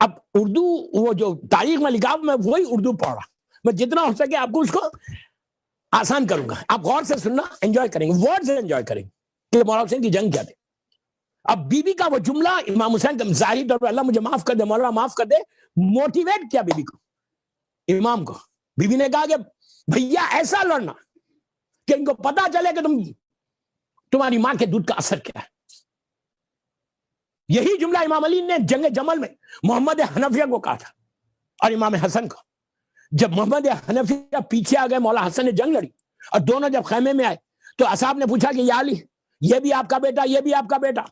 اب اردو وہ جو تاریخ میں لکھا میں وہی اردو پڑھ رہا، میں جتنا ہو سکے آپ کو اس کو آسان کروں گا، آپ غور سے سننا، انجوائے کریں گے، ورڈ سے انجوائے کریں گے کہ مولانا حسین کی جنگ کیا تھی۔ اب بی بی کا وہ جملہ امام حسین کا ظاہری طور پر اللہ مجھے معاف کر دے، مولانا معاف کر دے، موٹیویٹ کیا بی بی کو، امام کو۔ بی بی نے کہا کہ بھیا ایسا لڑنا کہ ان کو پتا چلے کہ تمہاری ماں کے دودھ کا اثر کیا ہے۔ یہی جملہ امام علی نے جنگ جمل میں محمد حنفیہ کو کہا تھا اور امام حسن کو۔ جب محمد حنفیہ پیچھے آ گئے، مولا حسن نے جنگ لڑی اور دونوں جب خیمے میں آئے تو اصحاب نے پوچھا کہ یا علی یہ بھی آپ کا بیٹا، یہ بھی آپ کا بیٹا،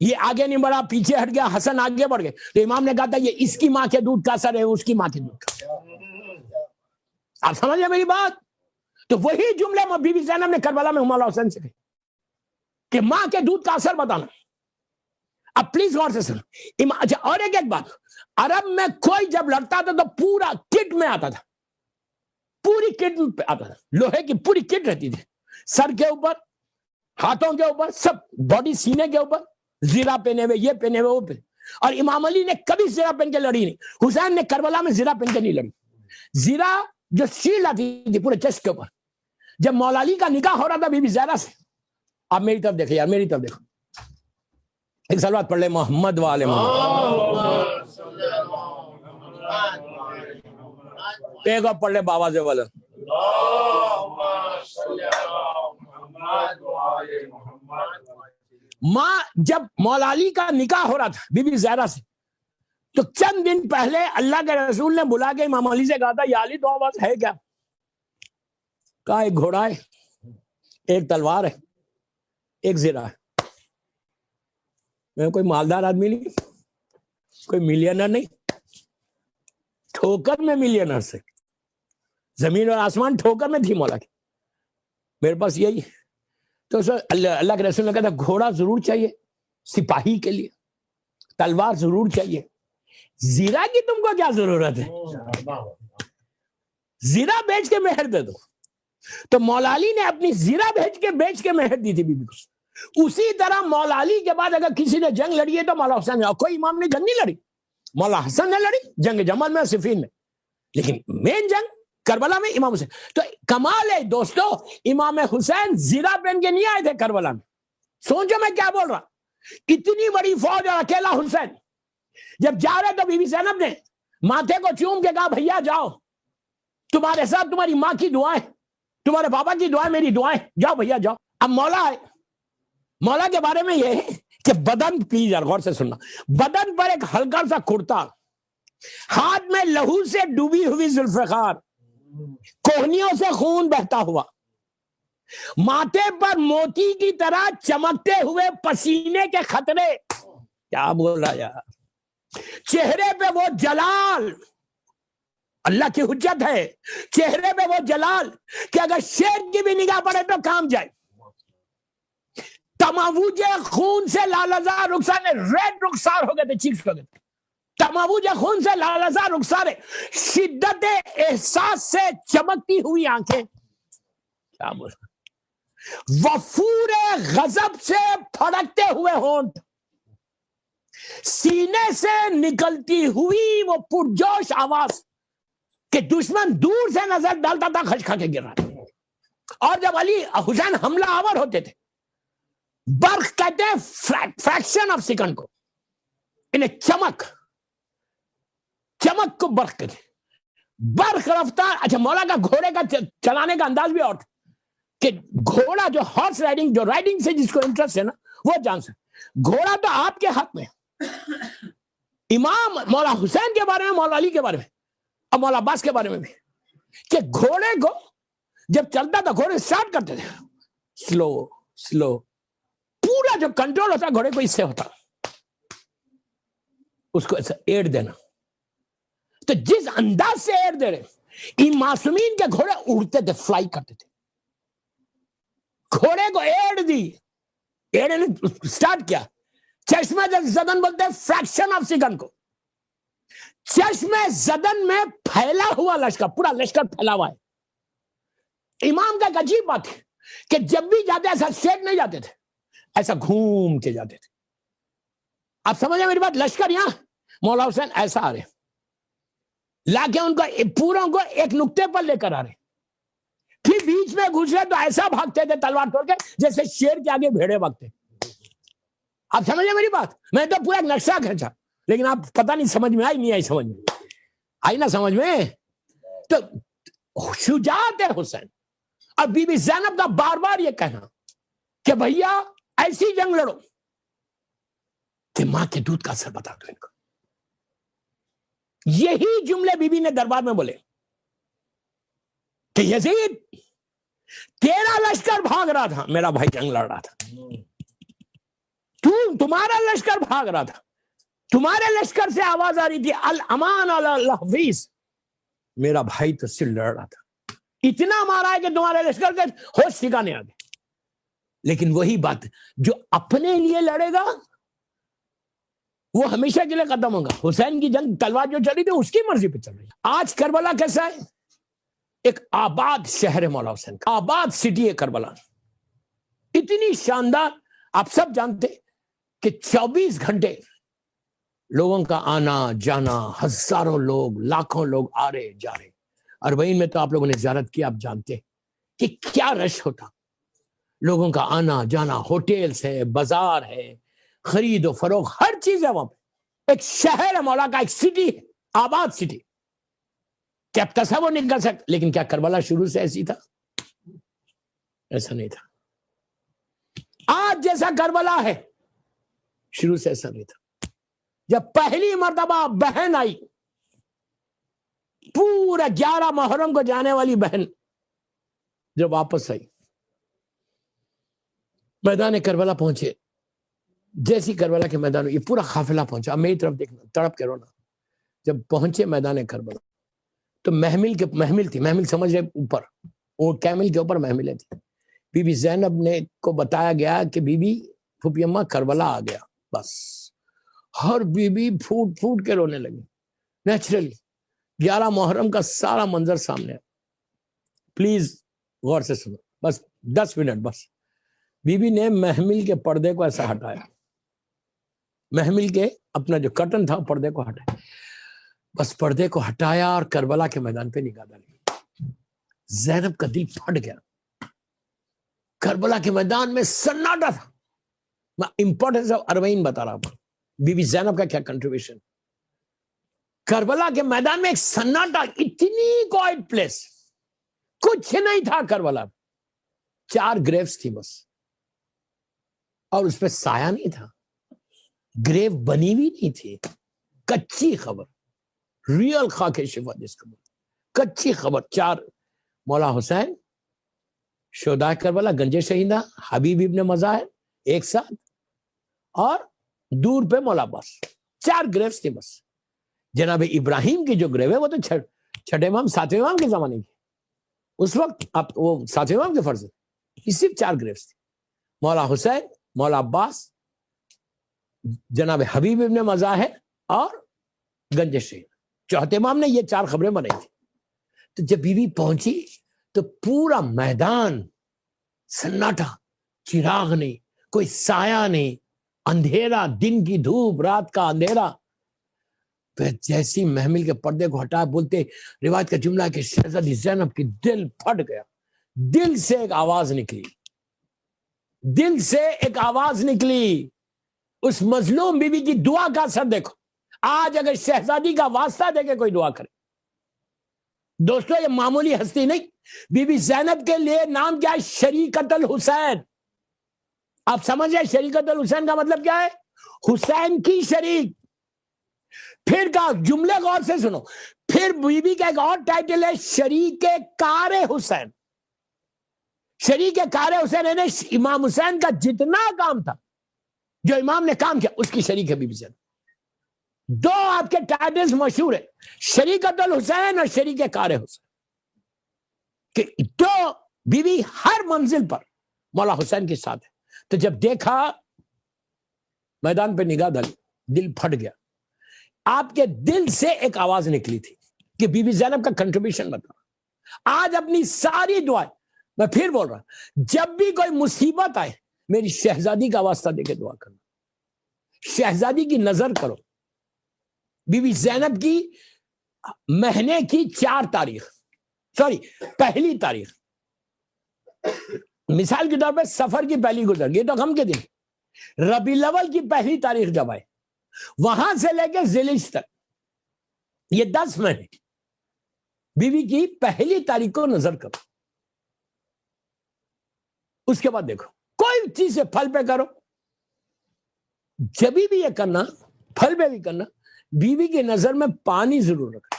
یہ آگے نہیں بڑھا، پیچھے ہٹ گیا، حسن آگے بڑھ گئے، تو امام نے کہا تھا یہ اس کی ماں کے دودھ کا اثر ہے، اس کی ماں کے دودھ کا۔ آپ سمجھ لیں میری بات؟ تو وہی جملے بی بی زینب نے کربلا میں مولا حسین سے کہے کہ ماں کے دودھ کا اثر بتانا۔ اب پلیز غور سے سنو۔ اچھا اور ایک بات، عرب میں کوئی جب لڑتا تھا تو پورا کٹ میں آتا تھا، پوری کٹ میں آتا تھا، لوہے کی پوری کٹ رہتی تھی، سر کے اوپر، ہاتھوں کے اوپر، سب باڈی، سینے کے اوپر زیرہ پہنے ہوئے، یہ پہنے ہوئے، وہ پہنے۔ اور امام علی نے کبھی زیرہ پہن کے لڑی نہیں، حسین نے کربلا میں زیرہ پہن کے نہیں لڑی۔ زیرہ جو شیلڈ آتی تھی پورے چیسٹ کے اوپر، جب مولا علی کا نکاح ہو رہا تھا بی بی زہرا سے، آپ میری طرف دیکھیں یار، میری طرف دیکھو، ایک صلوات پڑھ لے محمد والے محمد، ایک اور پڑھ لے بابا سے والا۔ ماں جب مولا علی کا نکاح ہو رہا تھا بی بی زہرا سے، تو چند دن پہلے اللہ کے رسول نے بلا کے امام علی سے کہا تھا یا علی تو بس ہے کیا؟ کہا ایک گھوڑا ہے، ایک تلوار ہے، ایک زیرہ ہے۔ میں کوئی مالدار آدمی نہیں، کوئی ملینر نہیں، ٹھوکر میں ملینر سے، زمین اور آسمان ٹھوکر میں تھی مولا کی، میرے پاس یہی ہے۔ تو اللہ کے رسول نے کہا تھا گھوڑا ضرور چاہیے سپاہی کے لیے، تلوار ضرور چاہیے، زیرہ کی تم کو کیا ضرورت ہے؟ زیرہ بیچ کے مہر دے دو۔ تو مولا علی نے اپنی زیرہ بیچ کے مہر دی تھی بی بی کو۔ اسی طرح مولا علی کے بعد اگر کسی نے جنگ لڑی ہے تو مولا حسین نے، کوئی امام نے جنگ نہیں لڑی، مولا حسن نے لڑی جنگ جمل میں، صفین میں، لیکن مین جنگ کربلا میں امام حسین۔ تو کمال ہے دوستو، امام حسین زیرہ پہن کے نہیں آئے تھے کربلا میں۔ سوچو میں کیا بول رہا، اتنی بڑی فوج اور اکیلا حسین جب جا رہے تو بی بی زینب نے ماتھے کو چوم کے کہا بھیا جاؤ، تمہارے ساتھ تمہاری ماں کی دعائیں، تمہارے بابا کی دعائیں، میری دعائیں، جاؤ بھیا جاؤ۔ اب مولا ہے، مولا کے بارے میں یہ ہے کہ بدن، پلیز یار غور سے سننا، بدن پر ایک ہلکا سا کرتا، ہاتھ میں لہو سے ڈوبی ہوئی ذوالفقار، کوہنیوں سے خون بہتا ہوا، ماتھے پر موتی کی طرح چمکتے ہوئے پسینے کے خطرے، کیا بول رہا یار، چہرے پہ وہ جلال، اللہ کی حجت ہے، چہرے پہ وہ جلال کہ اگر شیر کی بھی نگاہ پڑے تو کام جائے۔ تماوج خون سے لالزار رخسار نے، ریڈ رخسار ہو گئے تھے، چیکس ہو گئے تھے، تماوج خون سے لالزار رخسار، شدت احساس سے چمکتی ہوئی آنکھیں، کیا بولا، وفور غضب سے پھڑکتے ہوئے ہونٹ، سینے سے نکلتی ہوئی وہ پرجوش آواز کہ دشمن دور سے نظر ڈالتا تھا خش کھا کے گر رہا تھا۔ اور جب علی حسین حملہ آور ہوتے تھے، برق کہتے ہیں فریکشن آف سیکنڈ کو، انہیں چمک کو برق کہتے ہیں، برق رفتار۔ اچھا مولا کا گھوڑے کا چلانے کا انداز بھی اور تھا کہ گھوڑا جو ہارس رائڈنگ، جو رائڈنگ سے جس کو انٹرسٹ ہے نا وہ جان سکتے، گھوڑا تو آپ کے حق میں۔ امام مولا حسین کے بارے میں، مولا علی کے بارے میں اور مولا عباس کے بارے میں بھی، کہ گھوڑے کو جب چلتا تھا، گھوڑے سٹارٹ کرتے تھے سلو، پورا جو کنٹرول ہوتا گھوڑے کو اس سے ہوتا، اس کو ایسا ایڑ دینا۔ تو جس انداز سے ایڑ دے رہے، ان معصومین کے گھوڑے اڑتے تھے، فلائی کرتے تھے، گھوڑے کو ایڑ دی، ایڑ نے سٹارٹ کیا، چشمہ زدن بولتے ہیں فریکشن آف سیکنڈ کو، چشمہ زدن میں پھیلا ہوا لشکر، پورا لشکر پھیلا ہوا ہے۔ امام کا ایک عجیب بات ہے کہ جب بھی جاتے ایسا اسٹریٹ نہیں جاتے تھے، ایسا گھوم کے جاتے تھے۔ آپ سمجھیں میری بات، لشکر یہاں مولا حسین ایسا آ رہے لا کے ان کو پوروں کو ایک نقطے پر لے کر آ رہے, پھر بیچ میں گھس رہے تو ایسا بھاگتے تھے تلوار توڑ کے جیسے شیر کے آگے بھیڑے بھاگتے. آپ سمجھے میری بات؟ میں تو پورا نقشہ کھینچا, لیکن آپ پتہ نہیں سمجھ میں آئی نہیں آئی, سمجھ میں آئی نا سمجھ میں. تو شجاعت ہے حسین. اور بی بی زینب کا بار بار یہ کہنا کہ بھیا ایسی جنگ لڑو کہ ماں کے دودھ کا اثر بتا دو ان کو. یہی جملے بی بی نے دربار میں بولے کہ یزید تیرا لشکر بھاگ رہا تھا, میرا بھائی جنگ لڑ رہا تھا, تمہارا لشکر بھاگ رہا تھا, تمہارے لشکر سے آواز آ رہی تھی الامان علی الحفیظ, میرا بھائی تو صرف لڑ رہا تھا, اتنا مارا ہے کہ تمہارے لشکر کے ہوش ٹھکانے آ گئے. لیکن وہی بات, جو اپنے لیے لڑے گا وہ ہمیشہ کے لیے ختم ہوگا. حسین کی جنگ تلوار جو چلی تھی اس کی مرضی پہ چل رہی. آج کربلا کیسا ہے؟ ایک آباد شہر ہے مولا حسین کا, آباد سٹی ہے کربلا, اتنی شاندار. آپ سب جانتے کہ 24 گھنٹے لوگوں کا آنا جانا, ہزاروں لوگ لاکھوں لوگ آ رہے جا رہے. اربعین میں تو آپ لوگوں نے زیارت کی, آپ جانتے کہ کیا رش ہوتا, لوگوں کا آنا جانا, ہوٹلز ہے, بازار ہے, خرید و فروخت, ہر چیز ہے وہاں پہ. ایک شہر ہے مولا کا, ایک سٹی ہے, آباد سٹی. کیا تصور نہیں کر سکتے. لیکن کیا کربلا شروع سے ایسی تھا؟ ایسا نہیں تھا. آج جیسا کربلا ہے شروع سے ایسا نہیں تھا. جب پہلی مرتبہ بہن آئی, پورا 11 محرم کو جانے والی بہن جب واپس آئی, میدان کربلا پہنچے, جیسی کربلا کے میدان, یہ پورا قافلہ پہنچا, میری طرف دیکھنا, تڑپ کے رونا. جب پہنچے میدان کربلا تو محمل تھی, محمل سمجھ رہے اوپر, وہ کیمل کے اوپر محملیں تھی. بی بی زینب نے کو بتایا گیا کہ بی بی پھوپھی اماں کربلا آ گیا. بس ہر بی بی پھوٹ پھوٹ کے رونے لگی. نیچرلی 11 محرم کا سارا منظر سامنے ہے. پلیز غور سے سنو, بس 10 منٹ بس. بی بی نے محمل کے پردے کو ایسا ہٹایا, محمل کے اپنا جو کٹن تھا پردے کو ہٹایا, بس پردے کو ہٹایا اور کربلا کے میدان پہ نگاہ ڈالی. زینب کا دل پھٹ گیا. کربلا کے میدان میں سناٹا تھا. میں امپورٹنس آف اربعین بتا رہا ہوں, بی بی زینب کا کیا کنٹریبیوشن. کربلا کے میدان میں ایک سناٹا, اتنی کوائٹ پلیس, کچھ نہیں تھا کربلا. 4 گریوز تھی بس, اور اس پہ سایہ نہیں تھا. گریو بنی ہوئی نہیں تھی, کچی خبر, ریئل خاک شفا جس کو کچی خبر. 4 مولا حسین, شہداء کربلا, گنج شہیدہ, حبیب ابن مظاہر ایک ساتھ, اور دور پہ مولا عباس. 4 گریوز تھی بس. جناب ابراہیم کی جو گریو ہے وہ تو چھٹے امام 7ویں امام کے زمانے کی, اس وقت اب وہ 7ویں امام کے فرض ہے. یہ صرف 4 گریوز تھی. مولا حسین, مولا عباس, جناب حبیب ابن مظاہر اور گنج شہید. چوتھے امام نے یہ 4 خبریں بنائی تھی. تو جب بی بی پہنچی تو پورا میدان سناٹا, چراغ نہیں, کوئی سایہ نہیں, اندھیرا, دن کی دھوپ, رات کا اندھیرا. پھر جیسی محمل کے پردے کو ہٹا, بولتے روایت کا جملہ کہ شہزادی زینب کی دل پھٹ گیا. دل سے ایک آواز نکلی, دل سے ایک آواز نکلی. اس مظلوم بی بی کی دعا کا اثر دیکھو. آج اگر شہزادی کا واسطہ دے کے کوئی دعا کرے, دوستو یہ معمولی ہستی نہیں. بی بی زینب کے لیے نام کیا ہے؟ شریکت الحسین. آپ سمجھ رہے شریکت الحسین کا مطلب کیا ہے؟ حسین کی شریک. پھر کا جملے غور سے سنو, پھر بی بی کا ایک اور ٹائٹل ہے شریک کار حسین. شریک کار حسین یعنی امام حسین کا جتنا کام تھا, جو امام نے کام کیا, اس کی شریک ہے بی بی زینب. 2 آپ کے ٹائٹلز مشہور ہیں, شریکت الحسین اور شریک کار حسین. کہ 2 بی بی ہر منزل پر مولا حسین کے ساتھ ہے. تو جب دیکھا میدان پہ نگاہ ڈالی, دل پھٹ گیا. آپ کے دل سے ایک آواز نکلی تھی کہ بی بی زینب کا کنٹریبیوشن بتا. آج اپنی ساری دعائیں, میں پھر بول رہا ہوں, جب بھی کوئی مصیبت آئے میری شہزادی کا واسطہ دے کے دعا کرنا. شہزادی کی نظر کرو, بی بی زینب کی مہینے کی 4 تاریخ، پہلی تاریخ، مثال کے طور پہ سفر کی پہلی گزر گئی تو غم کے دن، ربیع الاول کی پہلی تاریخ جب آئے، وہاں سے لے کے ذیلحجہ تک یہ 10 مہینے بیوی کی پہلی تاریخ کو نظر کرو، اس کے بعد دیکھو کوئی چیز سے پھل پہ کرو، جب بھی یہ کرنا پھل پہ بھی کرنا، بیوی کی نظر میں پانی ضرور رکھو،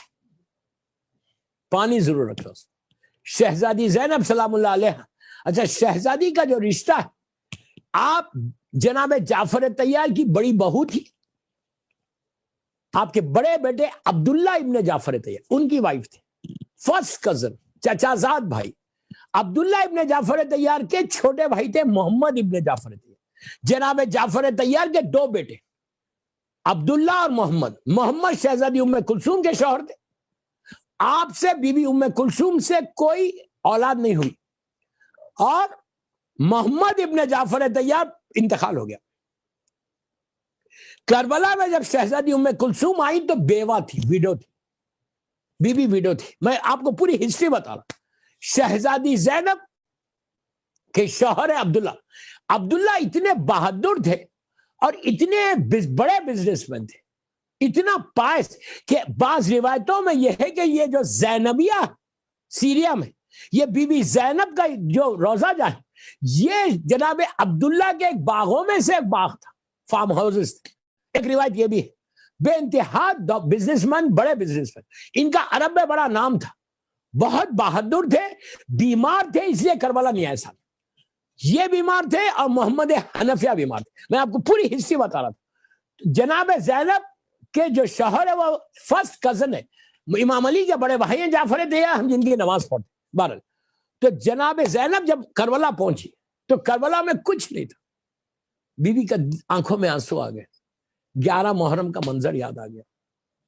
پانی ضرور رکھو۔ شہزادی زینب سلام اللہ علیہ، اچھا شہزادی کا جو رشتہ ہے، آپ جناب جعفر طیار کی بڑی بہو تھی، آپ کے بڑے بیٹے عبداللہ ابن جعفر طیار ان کی وائف تھی، فرسٹ کزن، چچا زاد بھائی۔ عبداللہ ابن جعفر طیار کے چھوٹے بھائی تھے محمد ابن جعفر طیار۔ جناب جعفر طیار کے 2 بیٹے عبداللہ اور محمد شہزادی ام کلثوم کے شوہر تھے، آپ سے بی بی ام کلثوم سے کوئی اولاد نہیں ہوئی، اور محمد ابن جعفر طیار انتقال ہو گیا۔ کربلا میں جب شہزادی ام کلثوم آئی تو بیوہ تھی، ویڈو تھی، بی بی ویڈو تھی۔ میں آپ کو پوری ہسٹری بتا رہا ہوں۔ شہزادی زینب کے شوہر عبداللہ اتنے بہادر تھے اور اتنے بڑے بزنس مین تھے، اتنا پائس کہ بعض روایتوں میں یہ ہے کہ یہ جو زینبیہ سیریا میں یہ بی بی زینب کا جو روزہ جہاں ہے، یہ جناب عبداللہ کے ایک باغوں میں سے ایک باغ تھا، فارم ہاؤسز تھے۔ ایک روایت یہ بھی ہے، بے انتہا بزنس مین، بڑے بزنس مین، ان کا عرب میں بڑا نام تھا، بہت بہادر تھے، بیمار تھے اس لیے کربلا نہیں آئے ساتھ، یہ بیمار تھے اور محمد حنفیہ بیمار تھے۔ میں آپ کو پوری ہسٹری بتا رہا تھا۔ جناب زینب کے جو شوہر ہے وہ فرسٹ کزن ہے، امام علی کے بڑے بھائی ہیں جعفر طیار، ہم جن کی نماز پڑھتے بہرحال۔ تو جناب زینب جب کربلا پہنچی تو کربلا میں کچھ نہیں تھا، بی بی کا آنکھوں میں آنسو آ گئے، 11 محرم کا منظر یاد آ گیا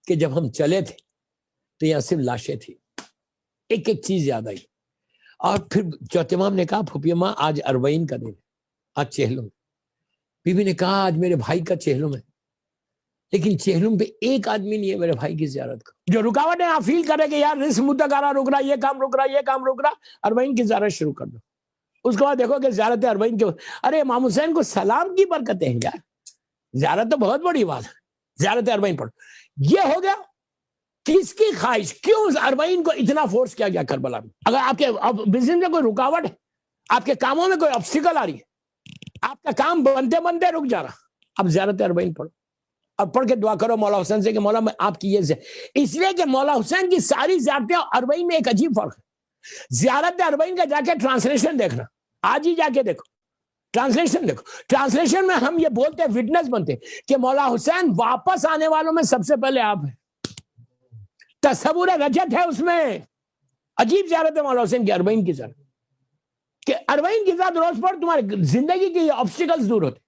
کہ جب ہم چلے تھے تو یہاں صرف لاشیں تھی، ایک ایک چیز یاد آئی۔ اور پھر چوتھے امام نے کہا پھوپھی ماں آج اربعین کا دن ہے، آج چہلم ہے۔ بی بی نے کہا آج میرے بھائی کا چہلم ہے، لیکن چہلم پہ ایک آدمی نہیں ہے میرے بھائی کی زیارت کا۔ جو رکاوٹ ہے آپ فیل کرے کہ یار رزق متقارا رک رہا، یہ کام رک رہا، یہ کام رک رہا، اربعین کی زیارت شروع کر دو۔ اس کے بعد دیکھو کہ زیارت اربعین کے، ارے امام حسین کو سلام کی برکتیں ہیں یار، زیارت تو بہت بڑی بات ہے، زیارت اربعین پڑھو۔ یہ ہو گیا کس کی خواہش، کیوں اربعین کو اتنا فورس کیا گیا کربلا میں؟ اگر آپ کے بزنس میں کوئی رکاوٹ ہے، آپ کے کاموں میں کوئی آبسٹیکل آ رہی ہے، آپ کا کام بنتے بنتے رک جا رہا، اب زیارت اربعین پڑھو اور پڑھ کے دعا کرو مولا حسین سے کہ مولا میں آپ کی یہ، اس لیے کہ مولا حسین کی ساری زیارتیں اربعین میں ایک عجیب فرق ہے۔ زیارت اربعین کا جا کے ٹرانسلیشن دیکھنا، آج ہی جا کے دیکھو، ٹرانسلیشن دیکھو، ٹرانسلیشن میں ہم یہ بولتے ہیں، وٹنس بنتے ہیں کہ مولا حسین واپس آنے والوں میں سب سے پہلے آپ ہیں، تصور رجت ہے اس میں۔ عجیب زیارت ہے مولا حسین کی اربعین کی زیارت، کہ اربعین کی زیارت روز پڑھ، تمہارے زندگی کے آبسٹیکلز دور ہوتے۔